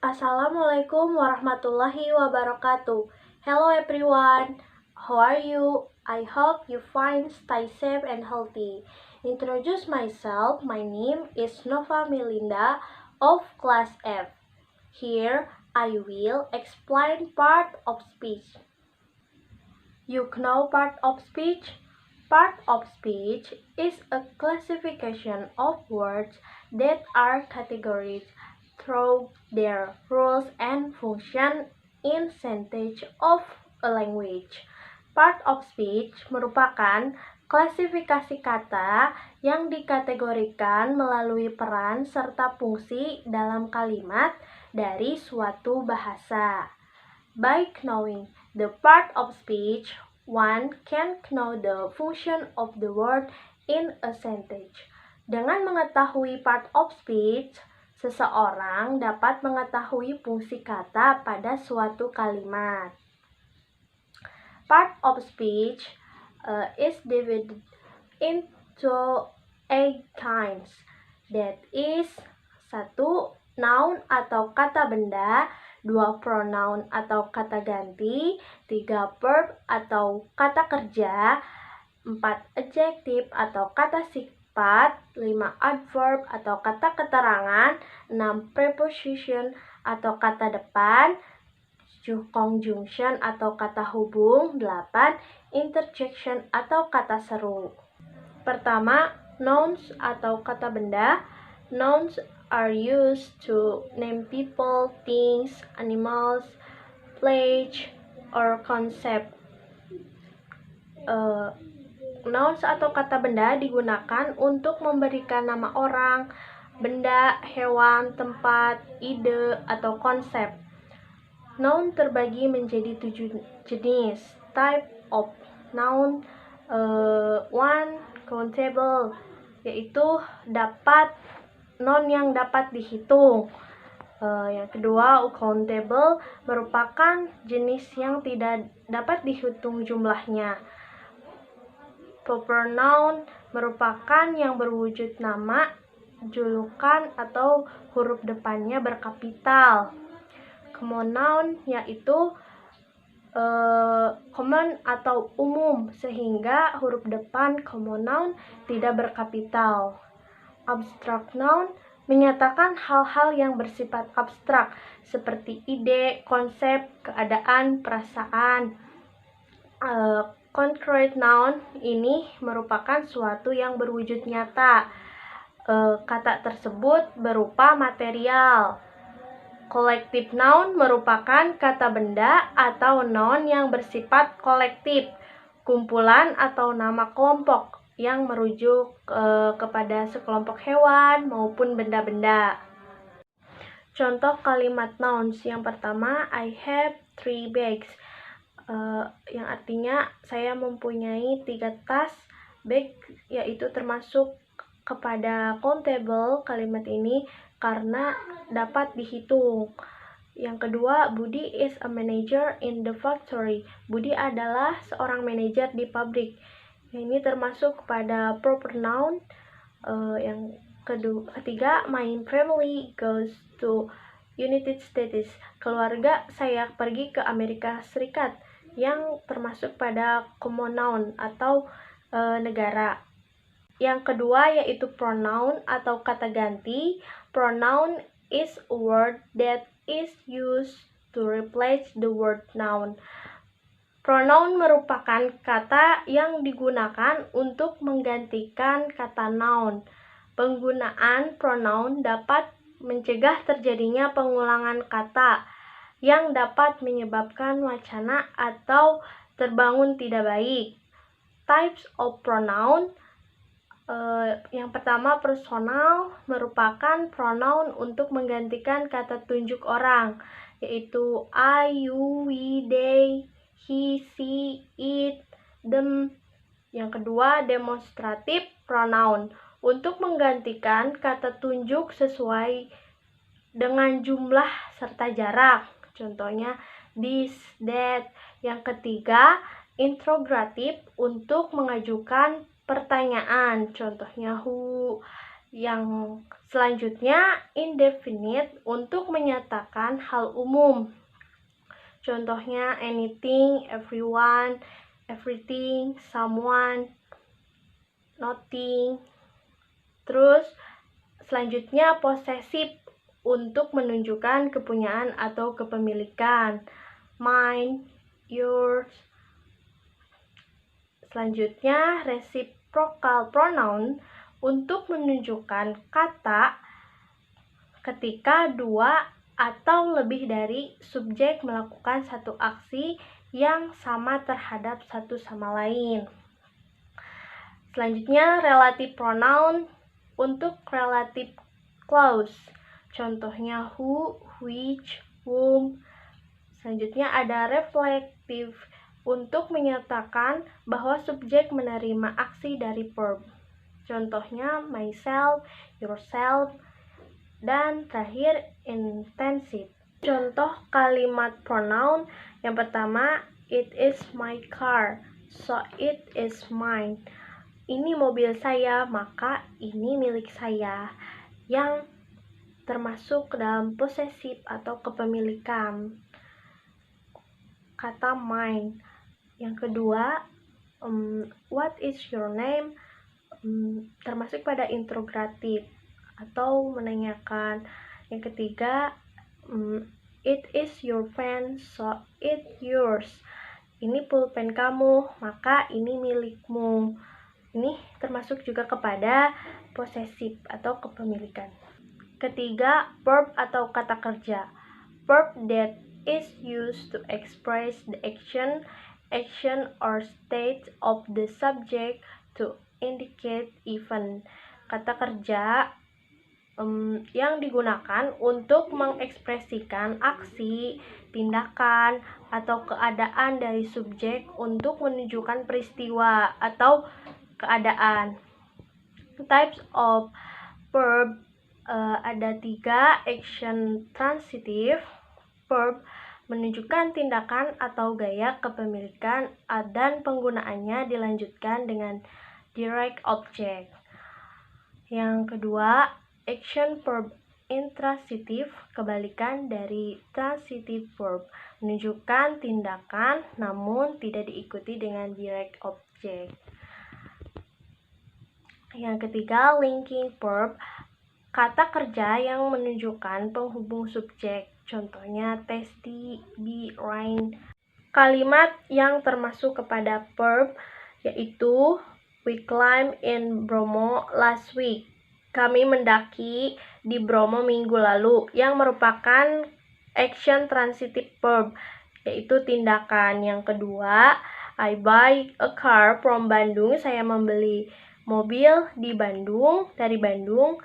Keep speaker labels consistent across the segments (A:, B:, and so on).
A: Assalamualaikum warahmatullahi wabarakatuh. Hello everyone. How are you? I hope you find stay safe and healthy. Introduce myself. My name is Nova Melinda of class F. Here I will explain part of speech. You know part of speech? Part of speech is a classification of words that are categorized through their rules and function in sentence of a language. Part of speech merupakan klasifikasi kata yang dikategorikan melalui peran serta fungsi dalam kalimat dari suatu bahasa. By knowing the part of speech, one can know the function of the word in a sentence. Dengan mengetahui part of speech, seseorang dapat mengetahui fungsi kata pada suatu kalimat. Part of speech is divided into 8 kinds. That is 1. Noun atau kata benda, 2. Pronoun atau kata ganti, 3. Verb atau kata kerja, 4. Adjective atau kata sifat, 5. Adverb atau kata keterangan, 6. Preposition atau kata depan, 7. Conjunction atau kata hubung, 8. Interjection atau kata seru. Pertama, nouns atau kata benda. Nouns are used to name people, things, animals, place, or concept. Nouns atau kata benda digunakan untuk memberikan nama orang, benda, hewan, tempat, ide, atau konsep. Noun terbagi menjadi 7 jenis. Type of noun. 1. Countable, yaitu noun yang dapat dihitung. Yang kedua, uncountable, merupakan jenis yang tidak dapat dihitung jumlahnya. Proper noun merupakan yang berwujud nama, julukan, atau huruf depannya berkapital. Common noun yaitu common atau umum, sehingga huruf depan common noun tidak berkapital. Abstract noun menyatakan hal-hal yang bersifat abstrak seperti ide, konsep, keadaan, perasaan. Concrete noun ini merupakan suatu yang berwujud nyata. Kata tersebut berupa material. Collective noun merupakan kata benda atau noun yang bersifat kolektif, kumpulan atau nama kelompok yang merujuk kepada sekelompok hewan maupun benda-benda. Contoh kalimat nouns yang pertama, I have 3 bags, yang artinya saya mempunyai 3 tas. Bag yaitu termasuk kepada countable kalimat ini karena dapat dihitung. Yang kedua, Budi is a manager in the factory. Budi adalah seorang manajer di pabrik. Ini termasuk kepada proper noun. Yang ketiga, my family goes to United States. Keluarga saya pergi ke Amerika Serikat, yang termasuk pada common noun atau negara. Yang kedua yaitu pronoun atau kata ganti. Pronoun is a word that is used to replace the word noun. Pronoun merupakan kata yang digunakan untuk menggantikan kata noun. Penggunaan pronoun dapat mencegah terjadinya pengulangan kata yang dapat menyebabkan wacana atau terbangun tidak baik. Types of pronoun. Yang pertama, personal merupakan pronoun untuk menggantikan kata tunjuk orang, yaitu I, you, we, they, he, she, it, them. Yang kedua, demonstrative pronoun untuk menggantikan kata tunjuk sesuai dengan jumlah serta jarak. Contohnya this, that. Yang ketiga, interrogative untuk mengajukan pertanyaan, contohnya who. Yang selanjutnya indefinite untuk menyatakan hal umum. Contohnya anything, everyone, everything, someone, nothing. Terus selanjutnya possessive untuk menunjukkan kepunyaan atau kepemilikan. Mine, yours. Selanjutnya reciprocal pronoun untuk menunjukkan kata ketika dua atau lebih dari subjek melakukan satu aksi yang sama terhadap satu sama lain. Selanjutnya relative pronoun untuk relative clause. Contohnya who, which, whom. Selanjutnya ada reflective untuk menyatakan bahwa subjek menerima aksi dari verb. Contohnya myself, yourself, dan terakhir intensive. Contoh kalimat pronoun yang pertama, it is my car, so it is mine. Ini mobil saya, maka ini milik saya, yang termasuk dalam possessive atau kepemilikan. Kata mine. Yang kedua, what is your name? Termasuk pada interrogatif atau menanyakan. Yang ketiga, it is your pen, so it yours. Ini pulpen kamu, maka ini milikmu. Ini termasuk juga kepada possessive atau kepemilikan. Ketiga, verb atau kata kerja. Verb that is used to express the action or state of the subject to indicate event. Kata kerja yang digunakan untuk mengekspresikan aksi, tindakan, atau keadaan dari subjek untuk menunjukkan peristiwa atau keadaan. Types of verb ada 3. Action transitive. Verb menunjukkan tindakan atau gaya kepemilikan dan penggunaannya dilanjutkan dengan direct object. Yang kedua, action verb intransitive, kebalikan dari transitive verb, menunjukkan tindakan namun tidak diikuti dengan direct object. Yang ketiga, linking verb, kata kerja yang menunjukkan penghubung subjek. Contohnya tasty, be, rain. Kalimat yang termasuk kepada verb yaitu we climb in Bromo last week. Kami mendaki di Bromo minggu lalu, yang merupakan action transitive verb, yaitu tindakan. Yang kedua, I buy a car from Bandung. Saya membeli mobil di Bandung, dari Bandung,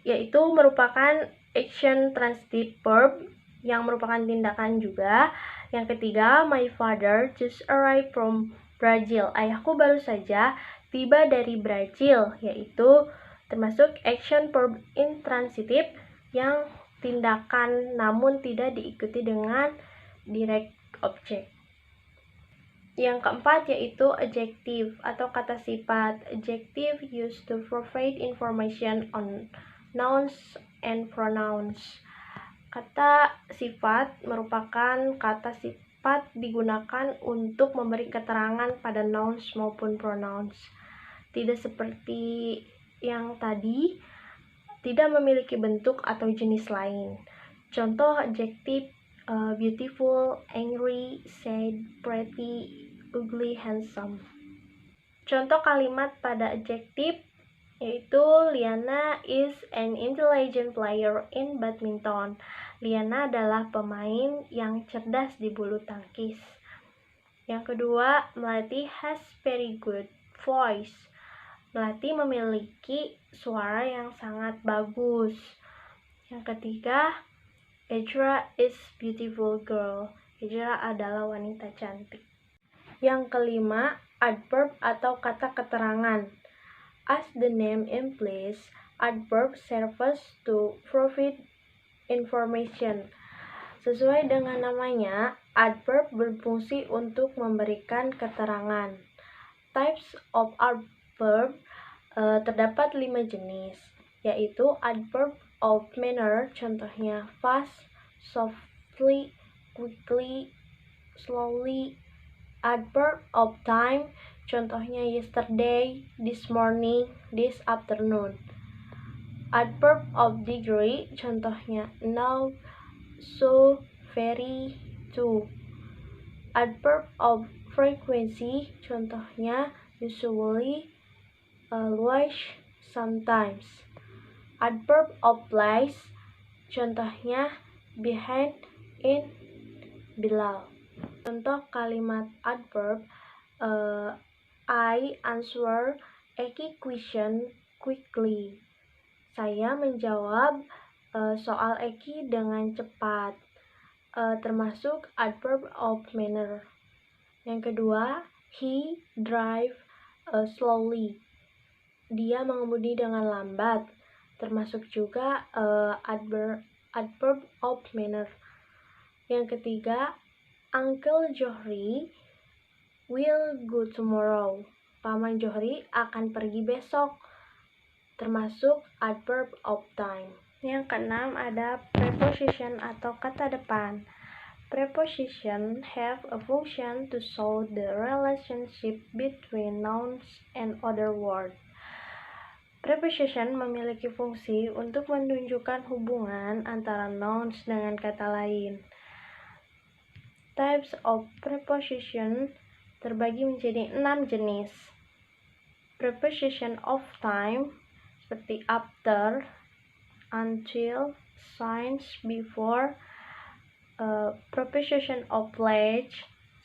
A: yaitu merupakan action transitive verb yang merupakan tindakan juga. Yang ketiga, my father just arrived from Brazil. Ayahku baru saja tiba dari Brazil, yaitu termasuk action verb intransitive yang tindakan namun tidak diikuti dengan direct object. Yang keempat yaitu adjective atau kata sifat. Adjective used to provide information on nouns and pronouns. Kata sifat merupakan kata sifat digunakan untuk memberi keterangan pada nouns maupun pronouns. Tidak seperti yang tadi, tidak memiliki bentuk atau jenis lain. Contoh adjective, beautiful, angry, sad, pretty, ugly, handsome. Contoh kalimat pada adjective yaitu Liana is an intelligent player in badminton. Liana adalah pemain yang cerdas di bulu tangkis. Yang kedua, Melati has very good voice. Melati memiliki suara yang sangat bagus. Yang ketiga, Ezra is beautiful girl. Ezra adalah wanita cantik. Yang kelima, adverb atau kata keterangan. As the name implies, adverb serves to provide information. Sesuai dengan namanya, adverb berfungsi untuk memberikan keterangan. Types of adverb terdapat 5 jenis. yaitu adverb of manner, contohnya fast, softly, quickly, slowly. Adverb of time, contohnya yesterday, this morning, this afternoon. Adverb of degree, contohnya now, so, very, to. Adverb of frequency, contohnya usually, always, sometimes. Adverb of place, contohnya behind, in, below. Contoh kalimat adverb, I answer Eki question quickly. Saya menjawab soal Eki dengan cepat. Termasuk adverb of manner. Yang kedua, he drive slowly. Dia mengemudi dengan lambat. Termasuk juga adverb of manner. Yang ketiga, Uncle Johri will go tomorrow. Paman Johri akan pergi besok. Termasuk adverb of time. Yang keenam ada preposition atau kata depan. Preposition have a function to show the relationship between nouns and other words. Preposition memiliki fungsi untuk menunjukkan hubungan antara nouns dengan kata lain. Types of preposition terbagi menjadi 6 jenis. Preposition of time seperti after, until, since, before. Preposition of place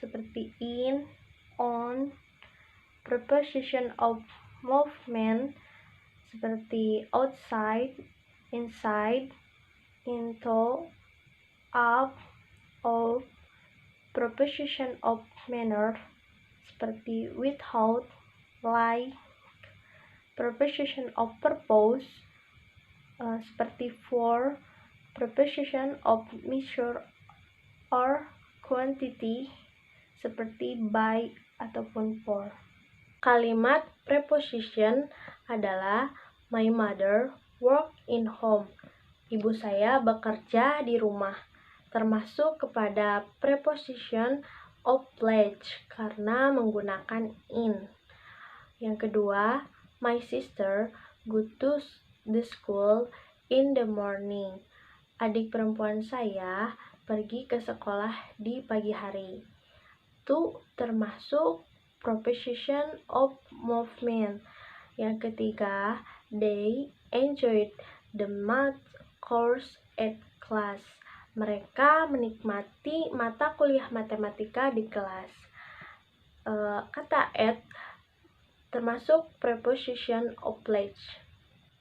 A: seperti in, on. Preposition of movement seperti outside, inside, into, up, out. Preposition of manner seperti without, like. Preposition of purpose seperti for. Preposition of measure or quantity seperti by ataupun for. Kalimat preposition adalah my mother work in home. Ibu saya bekerja di rumah. Termasuk kepada preposition of place karena menggunakan in. Yang kedua, my sister go to the school in the morning. Adik perempuan saya pergi ke sekolah di pagi hari. To termasuk preposition of movement. Yang ketiga, they enjoyed the math course at class. Mereka menikmati mata kuliah matematika di kelas. Kata at termasuk preposition of place.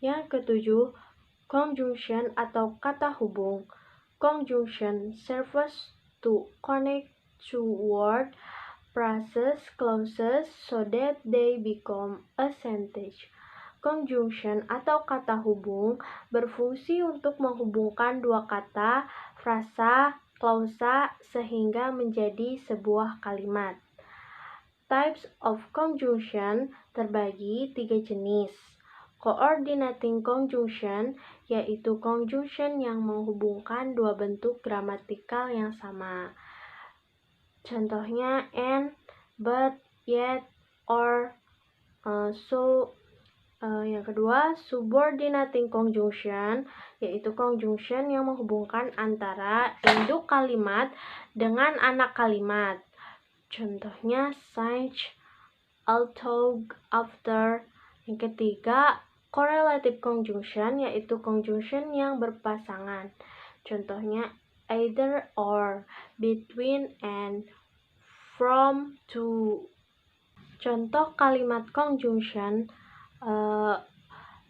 A: Yang ketujuh, conjunction atau kata hubung. Conjunction serves to connect two words, phrases, clauses so that they become a sentence. Conjunction atau kata hubung berfungsi untuk menghubungkan dua kata, frasa, klausa sehingga menjadi sebuah kalimat. Types of conjunction terbagi 3 jenis. Coordinating conjunction yaitu conjunction yang menghubungkan dua bentuk gramatikal yang sama. Contohnya and, but, yet, or, so. Yang kedua, subordinating conjunction yaitu conjunction yang menghubungkan antara induk kalimat dengan anak kalimat. Contohnya since, although, after. Yang ketiga, correlative conjunction yaitu conjunction yang berpasangan. Contohnya either or, between and, from, to. Contoh kalimat conjunction,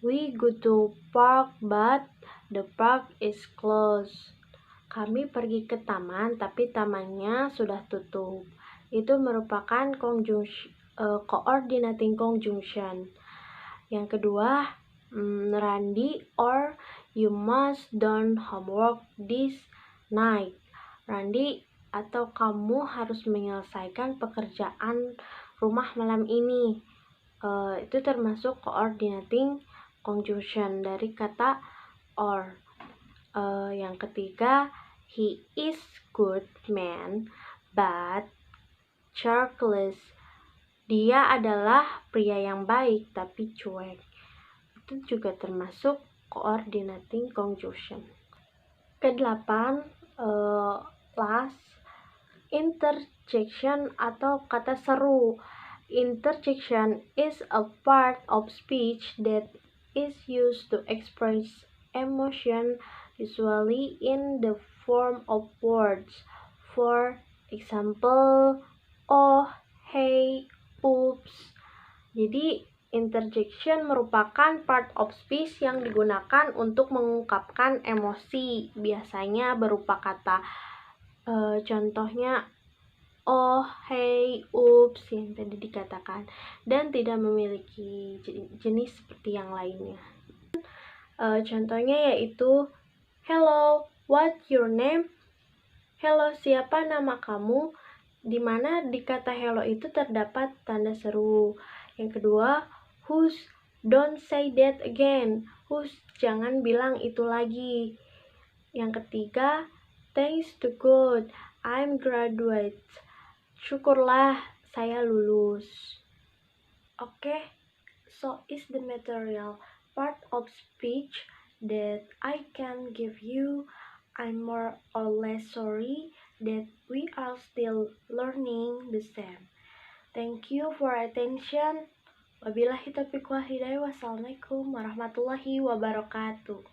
A: we go to park but the park is closed. Kami pergi ke taman tapi tamannya sudah tutup. Itu merupakan coordinating conjunction. Yang kedua, Randy or you must done homework this night. Randy atau kamu harus menyelesaikan pekerjaan rumah malam ini. Itu termasuk coordinating conjunction dari kata or. Yang ketiga, he is good man but churlish. Dia adalah pria yang baik tapi cuek. Itu juga termasuk coordinating conjunction. Kedelapan, last, interjection atau kata seru. Interjection is a part of speech that is used to express emotion usually in the form of words. For example, oh, hey, oops. Jadi interjection merupakan part of speech yang digunakan untuk mengungkapkan emosi. Biasanya berupa kata contohnya oh, hey, oops yang tadi dikatakan, dan tidak memiliki jenis seperti yang lainnya. Contohnya yaitu hello, what's your name? Hello, siapa nama kamu? Di mana di kata hello itu terdapat tanda seru. Yang kedua, whose, don't say that again. Whose, jangan bilang itu lagi. Yang ketiga, thanks to God, I'm graduate. Syukurlah, saya lulus. Okay, so is the material part of speech that I can give you. I'm more or less sorry that we are still learning the same. Thank you for attention. Wabillahi taufiq wal hidayah. Wassalamualaikum warahmatullahi wabarakatuh.